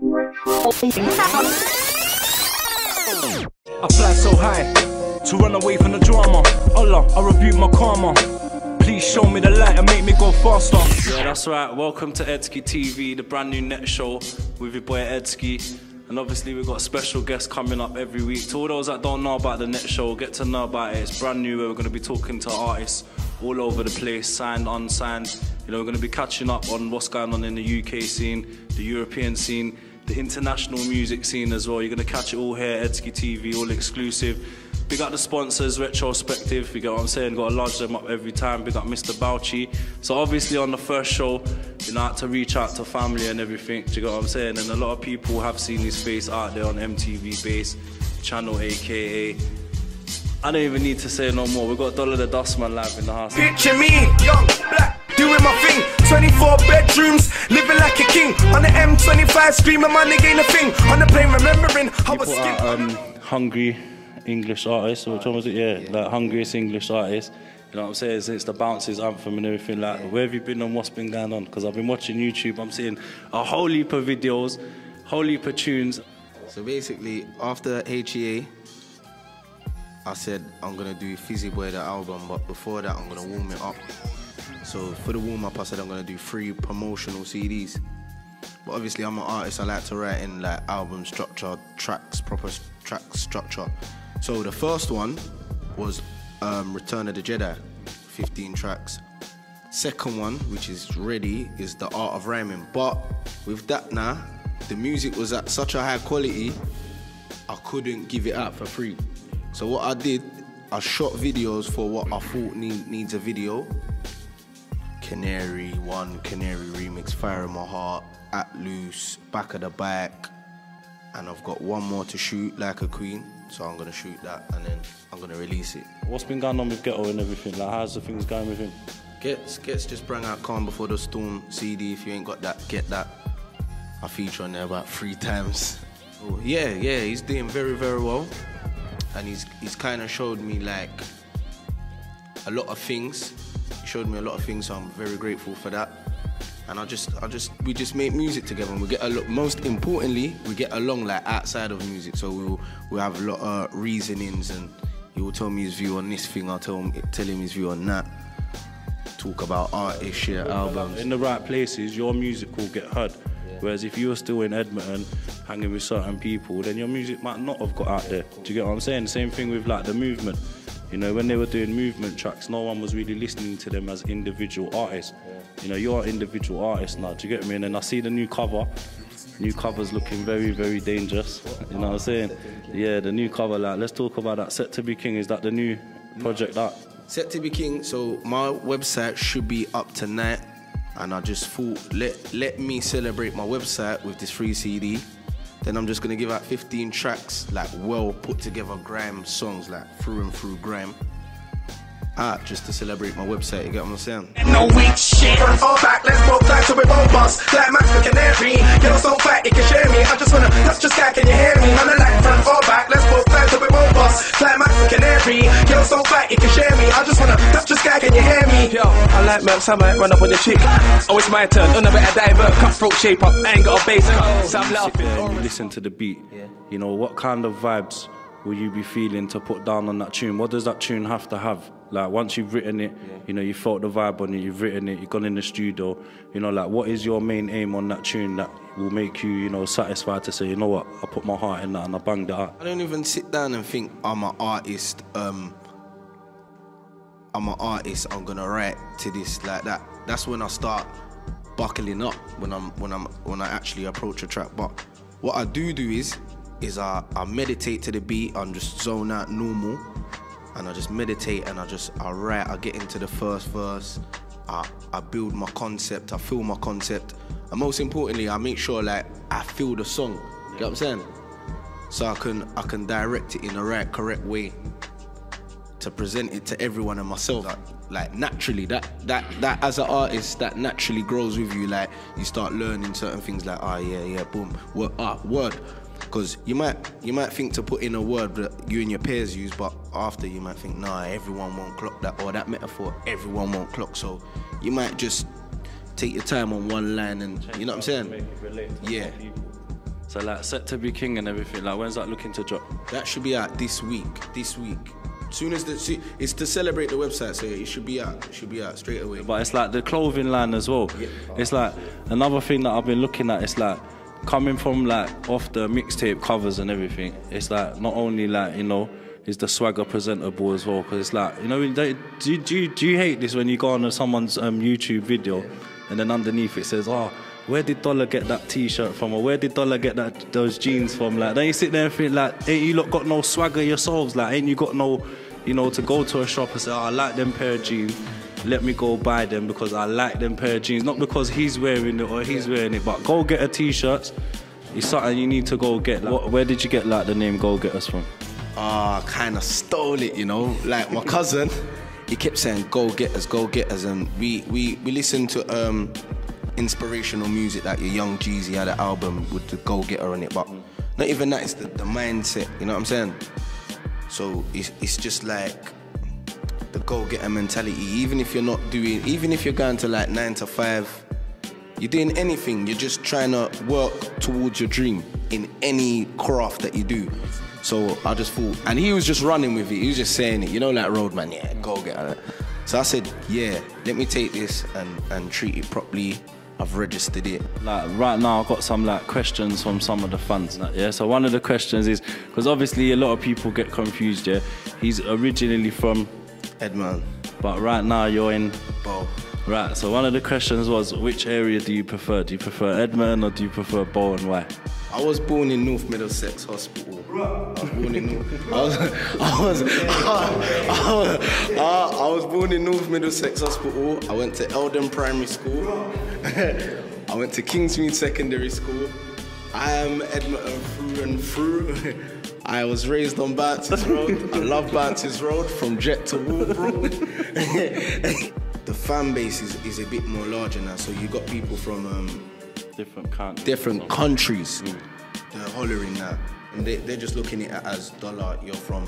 I fly so high to run away from the drama. Allah, I rebuke my karma. Please show me the light and make me go faster. Yeah, that's right. Welcome to Edskitv, the brand new net show with your boy Edski. And obviously we've got special guests coming up every week. To all those that don't know about the net show, get to know about it. It's brand new. We're going to be talking to artists all over the place, signed, unsigned. You know, we're going to be catching up on what's going on in the UK scene, the European scene, the international music scene as well. You're going to catch it all here, Edskitv, all exclusive. Big up the sponsors, Retrospective, you get what I'm saying, got to lodge them up every time. Big up Mr. Bauchi. So obviously on the first show, you know, I had to reach out to family and everything, do you get what I'm saying? And a lot of people have seen his face out there on MTV Base, channel AKA. I don't even need to say no more. We've got Dollar the Dustman live in the house. Picture me, young, black, doing my thing. 24 bedrooms, living like a king. On the M25, screaming my nigga ain't a thing. On the plane, remembering how I was hungry English artist, or which one was it? Yeah, like hungriest English artist. You know what I'm saying? It's the Bounces anthem and everything. Like, where have you been and what's been going on? Because I've been watching YouTube, I'm seeing a whole heap of videos, whole heap of tunes. So basically, after HEA, I said I'm gonna do Fizzy Boy the album, but before that I'm gonna warm it up. So for the warm up, I said I'm gonna do 3 promotional CDs. But obviously I'm an artist, I like to write in like album structure, tracks, proper track structure. So the first one was Return of the Jedi, 15 tracks. Second one, which is ready, is The Art of Rhyming. But with that now, the music was at such a high quality, I couldn't give it out for free. So what I did, I shot videos for what I thought needs a video. Canary 1, Canary remix, Fire in My Heart, At Loose, Back of the Back. And I've got one more to shoot, Like a Queen. So I'm gonna shoot that and then I'm gonna release it. What's been going on with Ghetto and everything? Like, how's the things going with him? Gets just bring out Calm Before the Storm CD. If you ain't got that, get that. I feature on there about 3 times. So yeah, he's doing very, very well. And he's kind of showed me like a lot of things. He showed me a lot of things, so I'm very grateful for that. And we just make music together, and we get most importantly, we get along like outside of music. So we'll have a lot of reasonings, and he will tell me his view on this thing, I'll tell him his view on that. Talk about artists, share albums. In the right places, your music will get heard. Yeah. Whereas if you were still in Edmonton, hanging with certain people, then your music might not have got out there. Do you get what I'm saying? Same thing with like the movement. You know, when they were doing movement tracks, no one was really listening to them as individual artists. Yeah. You know, you're an individual artist now, do you get me? And then I see the new cover. New cover's looking very, very dangerous. You know what I'm saying? Yeah, the new cover, like, let's talk about that. Set to Be King, is that the new project that? Set to Be King, so my website should be up tonight. And I just thought, let me celebrate my website with this free CD. Then I'm just gonna give out 15 tracks, like well put together grime songs, like through and through grime. Just to celebrate my website, you get what I'm saying? No weak shit. Front or back, let's both die so we won't bust. Like Max for Canary, you're so fat it can share me. I just wanna touch your sky, can you hear me? None of like front or back, let's both die so we won't bust. Like Max for Canary, you're so fat it can share me. I just wanna touch your sky, can you hear me? Yo, I like Max, I might run up on your chick. Oh, it's my turn, on a bit of divert, cutthroat shape up, I ain't got a bass cut. So I'm laughing. You listen to the beat, you know, what kind of vibes will you be feeling to put down on that tune? What does that tune have to have? Like, once you've written it, you know, you felt the vibe on it, you've written it, you've gone in the studio, you know, like, what is your main aim on that tune that will make you, you know, satisfied to say, you know what, I put my heart in that and I banged it out? I don't even sit down and think I'm an artist, I'm gonna write to this, like that. That's when I start buckling up, when I actually approach a track. But what I do is I meditate to the beat, I'm just zone out normal. And I just meditate and I write, I get into the first verse, I build my concept, I feel my concept, and most importantly, I make sure like I feel the song. You get what I'm saying? So I can direct it in the right, correct way to present it to everyone and myself. Like naturally, that as an artist, that naturally grows with you. Like you start learning certain things. Like yeah, boom, word. Because you might think to put in a word that you and your peers use, but after you might think, nah, everyone won't clock that, or that metaphor, everyone won't clock. So you might just take your time on one line, and you know what I'm saying? Make it relate to yeah. people. So like set to be king and everything. Like when's that looking to drop? That should be out this week. Soon as it's to celebrate the website, so it should be out. It should be out straight away. But it's like the clothing line as well. Yeah. It's like another thing that I've been looking at. It's like coming from like off the mixtape covers and everything. It's like not only like, you know, is the swagger presentable as well? Because it's like, you know, do you hate this when you go on someone's YouTube video and then underneath it says, oh, where did Dollar get that T-shirt from? Or where did Dollar get those jeans from? Like, then you sit there and think, like, ain't you lot got no swagger yourselves? Like, ain't you got no, you know, to go to a shop and say, oh, I like them pair of jeans. Let me go buy them because I like them pair of jeans. Not because he's wearing it or he's wearing it, but go get a T-shirt. It's something you need to go get. Like, where did you get like the name Go Getters from? I kind of stole it, you know. Like my cousin, he kept saying Go Getters, and we listened to inspirational music, like your Young Jeezy had an album with the Go Getter on it, but not even that, it's the mindset, you know what I'm saying? So it's just like the Go Getter mentality. Even if you're going to like 9 to 5, you're doing anything, you're just trying to work towards your dream in any craft that you do. So I just thought, and he was just running with it, he was just saying it, you know, like Roadman, yeah, Go Getter. So I said, yeah, let me take this and treat it properly. I've registered it. Like right now, I've got some like questions from some of the fans. Yeah. So one of the questions is, because obviously a lot of people get confused. Yeah. He's originally from Edman, but right now you're in Bow. Right. So one of the questions was, which area do you prefer? Do you prefer Edman or do you prefer Bow, and why? I was born in North Middlesex Hospital. I was born in North Middlesex Hospital. I went to Eldon Primary School. I went to Kingsmead Secondary School. I am Edmonton through and through. I was raised on Bounces Road. I love Bounces Road from Jet to Walbrook. The fan base is a bit more larger now, so you got people from different countries. They're hollering now, and they're just looking at it as Dollar, you're from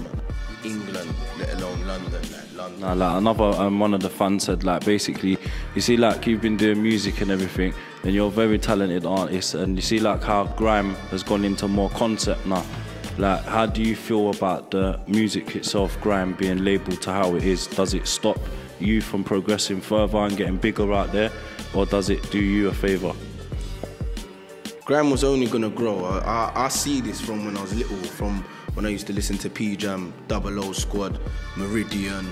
England, let alone London. Nah, like another one of the fans said, like basically, you see, like you've been doing music and everything, and you're a very talented artist, and you see like how grime has gone into more concept now. Like, how do you feel about the music itself, grime being labelled to how it is? Does it stop you from progressing further and getting bigger out there, or does it do you a favour? Grime was only gonna grow. I see this from when I was little, from when I used to listen to P-Jam, 00 Squad, Meridian,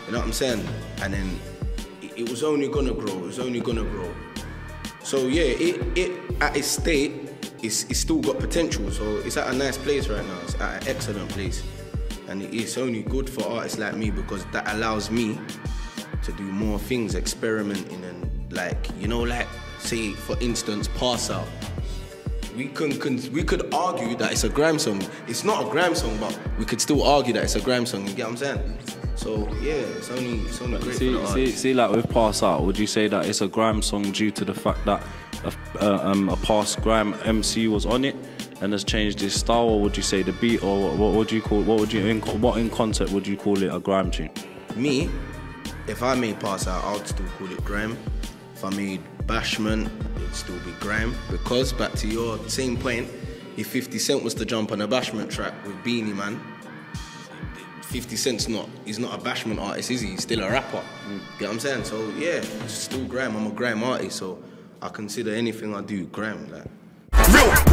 you know what I'm saying? And then it was only gonna grow, So yeah, it at its state, it's still got potential, so it's at a nice place right now, it's at an excellent place. And it's only good for artists like me because that allows me to do more things, experimenting and like, you know, like say for instance, Pass Out. We could argue that it's a grime song. It's not a grime song, but we could still argue that it's a grime song. You get what I'm saying? So yeah, it's only great for the artists. See, like with Pass Out, would you say that it's a grime song due to the fact that a past grime MC was on it and has changed his style, or would you say the beat, or what would you call? What in concept would you call it a grime tune? Me, if I made Pass Out, I would still call it grime. If I made Bashment, it'd still be grime, because back to your same point, if 50 Cent was to jump on a Bashment track with Beanie Man, 50 Cent's he's not a Bashment artist, is he? He's still a rapper. Get what I'm saying? So yeah, it's still grime. I'm a grime artist, so I consider anything I do grime. Like.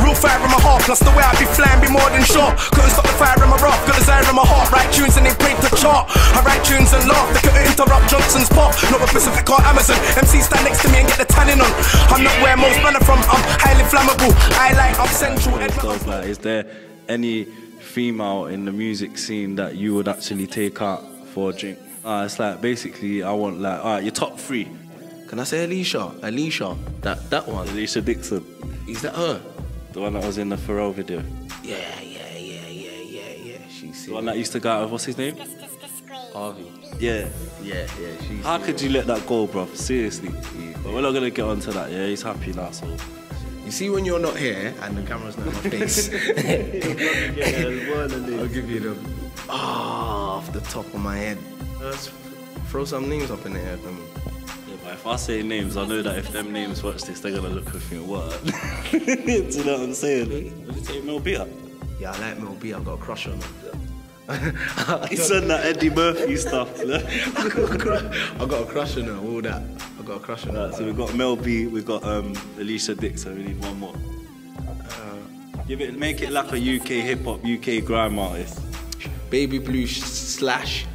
Real fire in my heart, plus the way I be flying be more than short. Couldn't stop the fire in my rock, got desire in my heart. Write tunes and they break the chart. I write tunes and laugh, they couldn't interrupt Johnson's pop. Not a Pacific or Amazon, MC stand next to me and get the tanning on. I'm not where most men are from, I'm highly flammable. I like, I'm central. Like, is there any female in the music scene that you would actually take out for a drink? It's like, basically, I want like, alright, your top 3. Can I say Alicia, that one. Alicia Dixon. Is that her? The one that was in the Pharrell video. Yeah. She's the one that used to go out with, what's his name? Harvey. Yeah. How could you let that go, bro? Seriously. Yeah. But we're not gonna get onto that. Yeah, he's happy now, so. You see, when you're not here and the camera's not in my face, I'll give you the off the top of my head. Let's throw some names up in the air for me. If I say names, I know that if them names watch this, they're gonna look and think, what? Do you know what I'm saying? take Mel B up? Yeah, I like Mel B. I got a crush on him. He's on that Eddie Murphy stuff. I got a crush on her, all that. I got a crush on her. Right, so we've got Mel B, we've got Alicia Dixon, we need one more. Make it like a UK hip-hop, UK grime artist. Baby Blue / Shiesty.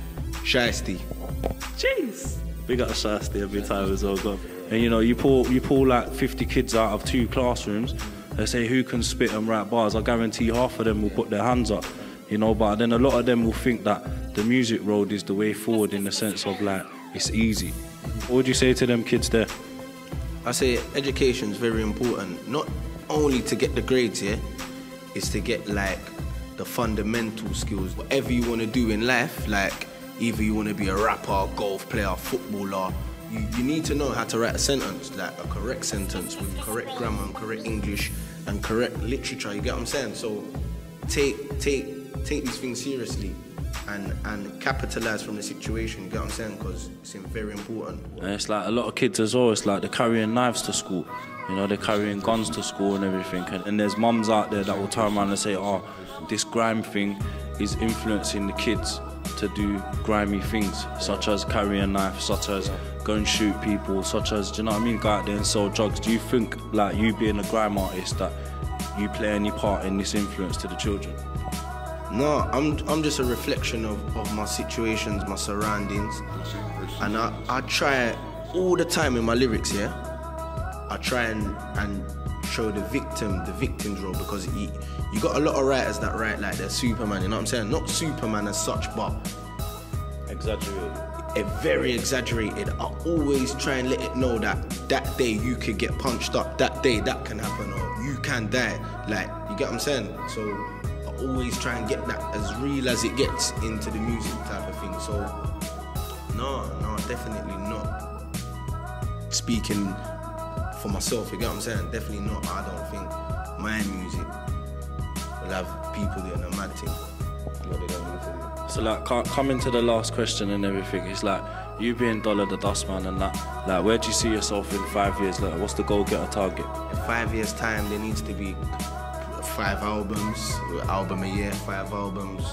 Jeez. Big up Shiesty every time as well, go. And you know, you pull like 50 kids out of 2 classrooms, they say who can spit and write bars. I guarantee half of them will put their hands up. You know, but then a lot of them will think that the music road is the way forward in the sense of like, it's easy. What would you say to them kids there? I say education is very important, not only to get the grades, yeah, is to get like the fundamental skills. Whatever you want to do in life, like either you want to be a rapper, golf player, footballer, you need to know how to write a sentence, like a correct sentence with correct grammar and correct English and correct literature, you get what I'm saying? So take these things seriously and capitalize from the situation, you get what I'm saying? Because it's very important. And it's like a lot of kids as well, it's like they're carrying knives to school, you know, they're carrying guns to school and everything. And there's mums out there that will turn around and say, oh, this grime thing is influencing the kids to do grimy things, such as carry a knife, such as go and shoot people, such as, do you know what I mean, go out there and sell drugs. Do you think, like you being a grime artist, that you play any part in this influence to the children? No, I'm just a reflection of my situations, my surroundings, and I try all the time in my lyrics, yeah. I try and show the victim's role, because you got a lot of writers that write like they're Superman, you know what I'm saying? Not Superman as such, but Exaggerated. Very exaggerated. I always try and let it know that that day you could get punched up, that day that can happen, or you can die. Like, you get what I'm saying? So I always try and get that as real as it gets into the music type of thing. So no, definitely not speaking for myself, you get what I'm saying? Definitely not. I don't think my music will have people doing a mad thing. What they don't need to do. So like coming to the last question and everything, it's like you being Dollar the Dustman and that, like where do you see yourself in 5 years? Like what's the goal-getter target? In 5 years time there needs to be 5 albums, album a year, 5 albums.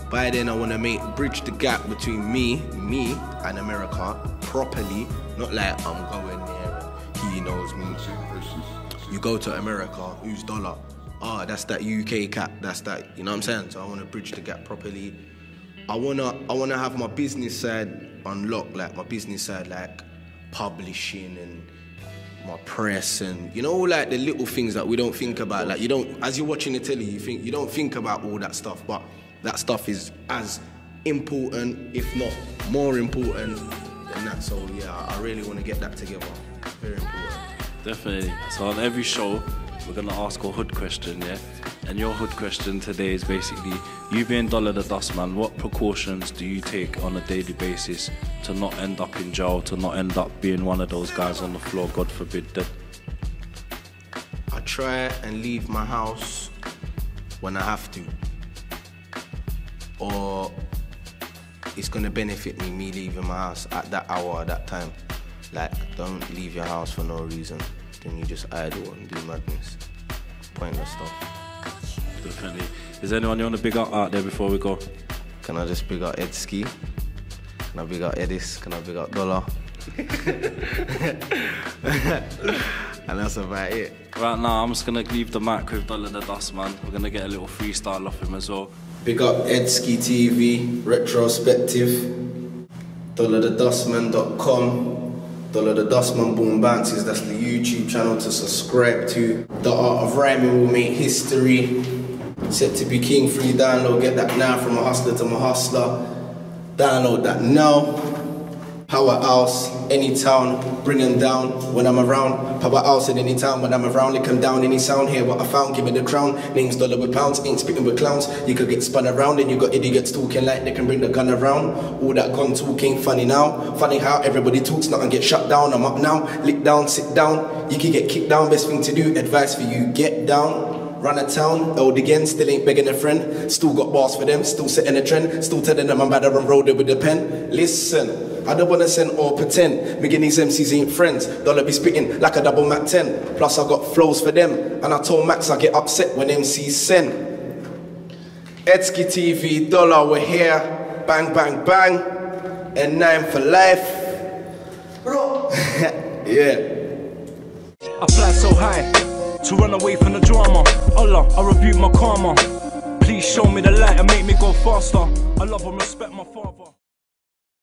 By then I want to bridge the gap between me and America properly, not like I'm going there and he knows me. You go to America, who's Dollar? Oh, that's that UK cat, that's that, you know what I'm saying? So I want to bridge the gap properly. I wanna have my business side unlocked, like my business side, like publishing and my press and, you know, like the little things that we don't think about. Like you don't, as you're watching the telly, you don't think about all that stuff, but that stuff is as important, if not more important than that. So yeah, I really want to get that together. Very important. Definitely. So on every show, we're gonna ask a hood question, yeah? And your hood question today is basically, you being Dollar the Dustman, what precautions do you take on a daily basis to not end up in jail, to not end up being one of those guys on the floor, God forbid, dead? I try and leave my house when I have to. Or it's gonna benefit me leaving my house at that hour, at that time. Like, don't leave your house for no reason. Then you just idle and do madness. Pointless stuff. Definitely. Is there anyone you want to big up out there before we go? Can I just big up Edskitv? Can I big up Edis? Can I big up Dollar? And that's about it. Right now, I'm just going to leave the mic with Dollar the Dustman. We're going to get a little freestyle off him as well. Big up Edskitv, Retrospective, DollarTheDustman.com. Dollar the Dustman Boom Bounces, that's the YouTube channel to subscribe to. The Art of Rhyming will make history. Set to be king, free download, get that now from a hustler to my hustler. Download that now. Powerhouse, any town, bring them down when I'm around. Powerhouse in any town when I'm around, lick them down, any sound, hear what I found, give me the crown. Names Dollar with pounds, ain't spitting with clowns. You could get spun around and you got idiots talking like they can bring the gun around. All that gun talking, funny now. Funny how everybody talks, nothing get shut down. I'm up now, lick down, sit down. You can get kicked down, best thing to do, advice for you, get down. Run a town, old again, still ain't begging a friend. Still got bars for them, still setting a trend. Still telling them I'm better and rolled it with a pen. Listen. I don't wanna send or pretend. Me and these MCs ain't friends. Dollar be spitting like a double Mac 10. Plus I got flows for them. And I told Max I get upset when MCs send. Edskitv, Dollar, we're here. Bang, bang, bang. And 9 for life. Bro. Yeah. I fly so high to run away from the drama. Allah, I rebuke my karma. Please show me the light and make me go faster. I love and respect my father.